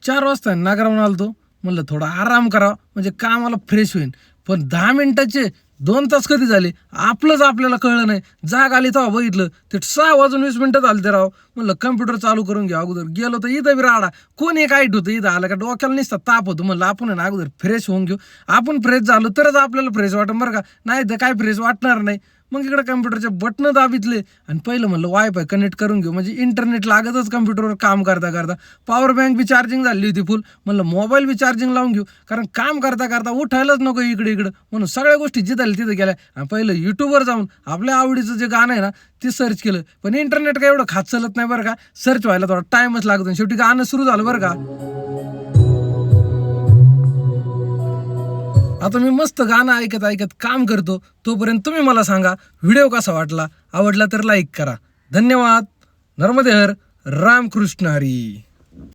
4 वाजता नागरावून आलतो, म्हणलं थोडा आराम करावा म्हणजे कामाला फ्रेश होईल. पण 10 मिनिटाचे 2 तास कधी झाले आपलंच आपल्याला कळलं नाही. जाग आली तेव्हा बघितलं ते 6:20 झाले ते राव. म्हणलं कम्प्युटर चालू करून घ्या. अगोदर गेलो तर इथं बी राडा, कोणी काहीट होतं, इथं आलं का डोक्याला नुसता ताप होतो. म्हणलं आपण ना अगोदर फ्रेश होऊन घेऊ, आपण फ्रेश झालो तरच आपल्याला फ्रेश वाटतं बरं का, नाही तर काय फ्रेश वाटणार नाही. मग इकडे कम्प्युटरचे बटणं दाबितले आणि पहिलं म्हणलं वायफाय कनेक्ट करून घेऊ म्हणजे इंटरनेट लागतच कम्प्युटरवर काम करता करता. पॉवर बँक बी चार्जिंग झाली होती फुल. म्हणलं मोबाईल बी चार्जिंग लावून घेऊ, कारण काम करता करता उठायलाच नको इकडे इकडं. म्हणून सगळ्या गोष्टी जिथं तिथं गेल्या आणि पहिलं यूट्यूबवर जाऊन आपल्या आवडीचं जे गाणं आहे ना ते सर्च केलं. पण इंटरनेट काय एवढं खात चालत नाही बरं का, सर्च व्हायला थोडा टाईमच लागतो. शेवटी गाणं सुरू झालं बरं का. आता मी मस्त गाणं ऐकत ऐकत काम करतो. तोपर्यंत तुम्ही मला सांगा व्हिडिओ कसा वाटला. आवडला तर लाईक करा. धन्यवाद. नर्मदे हर. रामकृष्ण हरी.